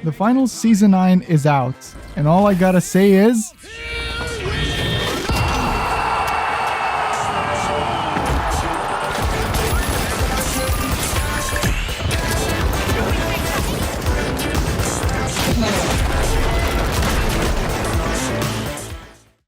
The final Season 9 is out, and all I gotta say is...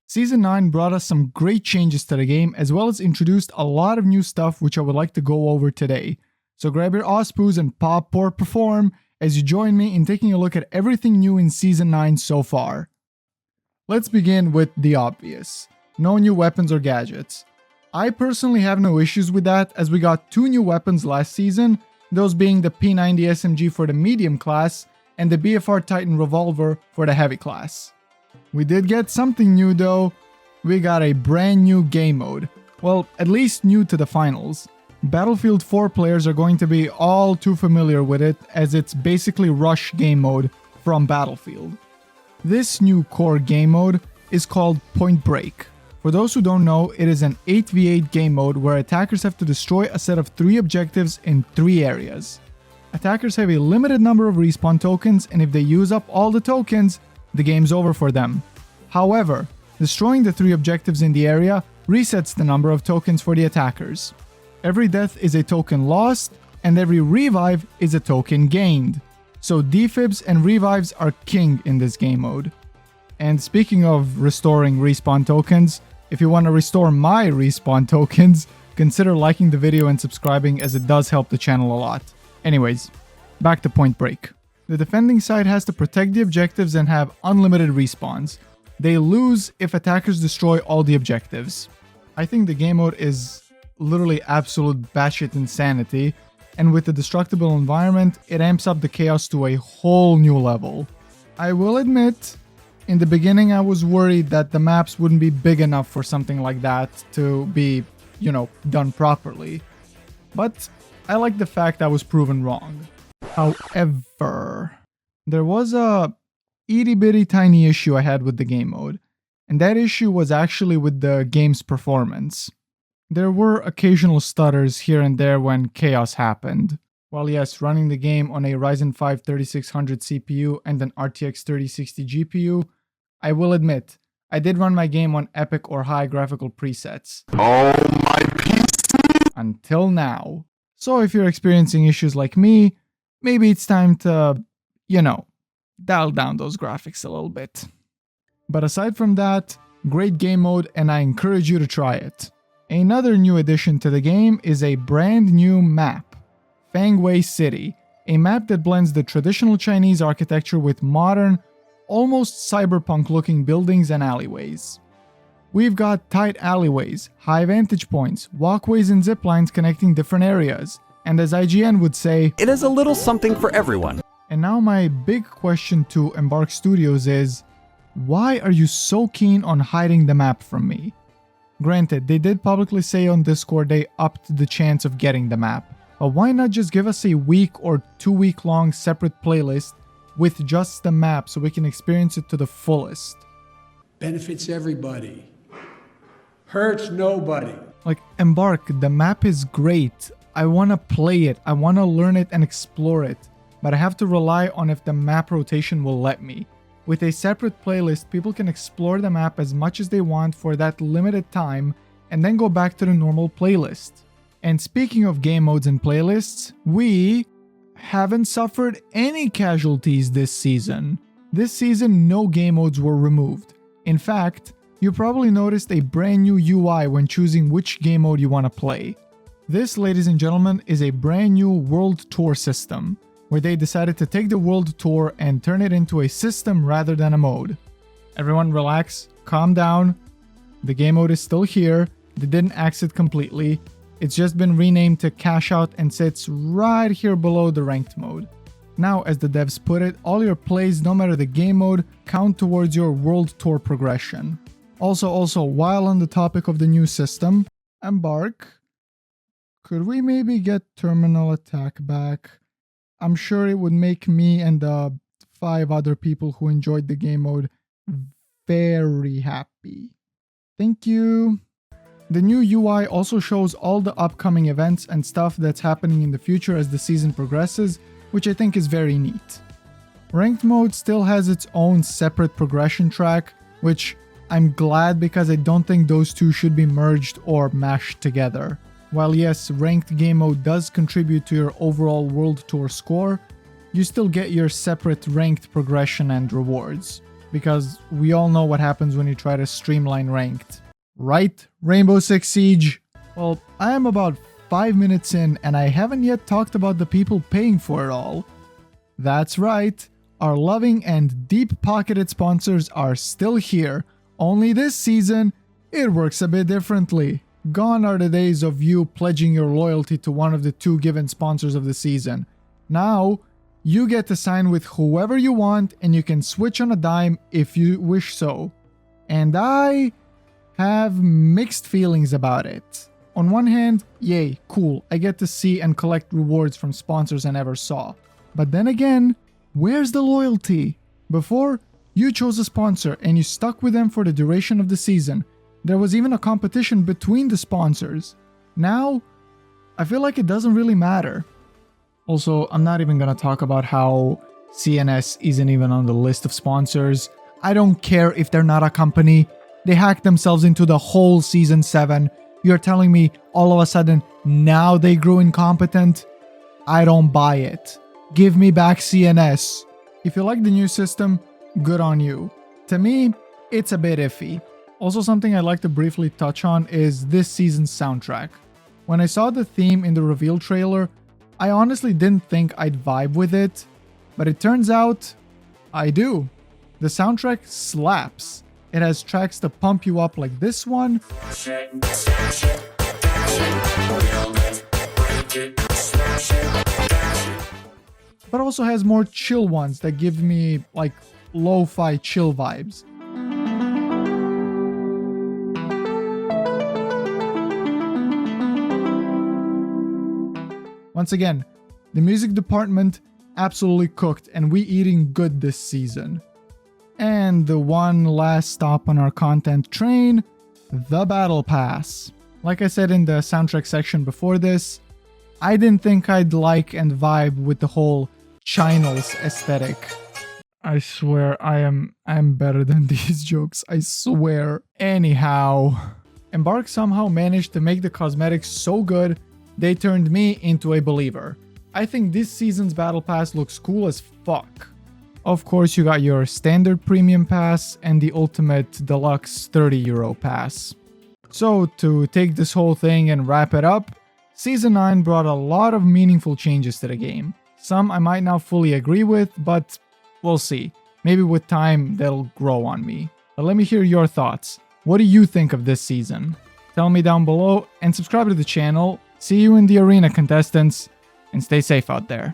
Season 9 brought us some great changes to the game, as well as introduced a lot of new stuff which I would like to go over today. So grab your Ospoos and pop or perform as you join me in taking a look at everything new in Season 9 so far. Let's begin with the obvious. No new weapons or gadgets. I personally have no issues with that, as we got 2 new weapons last season, those being the P90 SMG for the medium class and the BFR Titan revolver for the heavy class. We did get something new though. We got a brand new game mode. Well, at least new to the finals. Battlefield 4 players are going to be all too familiar with it, as it's basically rush game mode from Battlefield. This new core game mode is called Point Break. For those who don't know, it is an 8v8 game mode where attackers have to destroy a set of 3 objectives in 3 areas. Attackers have a limited number of respawn tokens, and if they use up all the tokens, the game's over for them. However, destroying the 3 objectives in the area resets the number of tokens for the attackers. Every death is a token lost, and every revive is a token gained. So defibs and revives are king in this game mode. And speaking of restoring respawn tokens, if you want to restore my respawn tokens, consider liking the video and subscribing, as it does help the channel a lot. Anyways, back to Point Break. The defending side has to protect the objectives and have unlimited respawns. They lose if attackers destroy all the objectives. I think the game mode is literally absolute batshit insanity, and with the destructible environment, it amps up the chaos to a whole new level. I will admit, in the beginning I was worried that the maps wouldn't be big enough for something like that to be, done properly. But I like the fact I was proven wrong. However, there was a itty bitty tiny issue I had with the game mode, and that issue was actually with the game's performance. There were occasional stutters here and there when chaos happened. While yes, running the game on a Ryzen 5 3600 CPU and an RTX 3060 GPU, I will admit, I did run my game on epic or high graphical presets. Oh my PC! Until now. So if you're experiencing issues like me, maybe it's time to, dial down those graphics a little bit. But aside from that, great game mode, and I encourage you to try it. Another new addition to the game is a brand new map, Fangwei City, a map that blends the traditional Chinese architecture with modern, almost cyberpunk looking buildings and alleyways. We've got tight alleyways, high vantage points, walkways and ziplines connecting different areas, and as IGN would say, it is a little something for everyone. And now my big question to Embark Studios is, why are you so keen on hiding the map from me? Granted, they did publicly say on Discord they upped the chance of getting the map, but why not just give us a week or 2 week long separate playlist with just the map so we can experience it to the fullest? Benefits everybody. Hurts nobody. Like, Embark, the map is great. I want to play it, I want to learn it and explore it, but I have to rely on if the map rotation will let me. With a separate playlist, people can explore the map as much as they want for that limited time and then go back to the normal playlist. And speaking of game modes and playlists, we haven't suffered any casualties this season. This season, no game modes were removed. In fact, you probably noticed a brand new UI when choosing which game mode you want to play. This, ladies and gentlemen, is a brand new World Tour system, where they decided to take the World Tour and turn it into a system rather than a mode. Everyone relax, calm down. The game mode is still here. They didn't axe it completely. It's just been renamed to Cash Out and sits right here below the ranked mode. Now, as the devs put it, all your plays, no matter the game mode, count towards your World Tour progression. Also, while on the topic of the new system, Embark, could we maybe get Terminal Attack back? I'm sure it would make me and the 5 other people who enjoyed the game mode very happy. Thank you. The new UI also shows all the upcoming events and stuff that's happening in the future as the season progresses, which I think is very neat. Ranked mode still has its own separate progression track, which I'm glad because I don't think those two should be merged or mashed together. While yes, ranked game mode does contribute to your overall World Tour score, you still get your separate ranked progression and rewards. Because we all know what happens when you try to streamline ranked. Right, Rainbow Six Siege? Well, I am about 5 minutes in and I haven't yet talked about the people paying for it all. That's right, our loving and deep-pocketed sponsors are still here. Only this season, it works a bit differently. Gone are the days of you pledging your loyalty to one of the two given sponsors of the season. Now, you get to sign with whoever you want and you can switch on a dime if you wish so. And I have mixed feelings about it. On one hand, yay, cool, I get to see and collect rewards from sponsors I never saw. But then again, where's the loyalty? Before, you chose a sponsor and you stuck with them for the duration of the season. There was even a competition between the sponsors. Now, I feel like it doesn't really matter. Also, I'm not even gonna talk about how CNS isn't even on the list of sponsors. I don't care if they're not a company. They hacked themselves into the whole Season 7. You're telling me all of a sudden now they grew incompetent? I don't buy it. Give me back CNS. If you like the new system, good on you. To me, it's a bit iffy. Also, something I'd like to briefly touch on is this season's soundtrack. When I saw the theme in the reveal trailer, I honestly didn't think I'd vibe with it, but it turns out I do. The soundtrack slaps. It has tracks to pump you up like this one, but also has more chill ones that give me like lo-fi chill vibes. Once again, the music department absolutely cooked and we eating good this season. And the one last stop on our content train, the Battle Pass. Like I said in the soundtrack section before this, I didn't think I'd like and vibe with the whole Chinels aesthetic. I swear I am better than these jokes, I swear. Anyhow, Embark somehow managed to make the cosmetics so good they turned me into a believer. I think this season's Battle Pass looks cool as fuck. Of course, you got your standard premium pass and the ultimate deluxe €30 pass. So to take this whole thing and wrap it up, Season 9 brought a lot of meaningful changes to the game. Some I might not fully agree with, but we'll see. Maybe with time they'll grow on me. But let me hear your thoughts. What do you think of this season? Tell me down below and subscribe to the channel. See you in the arena, contestants, and stay safe out there.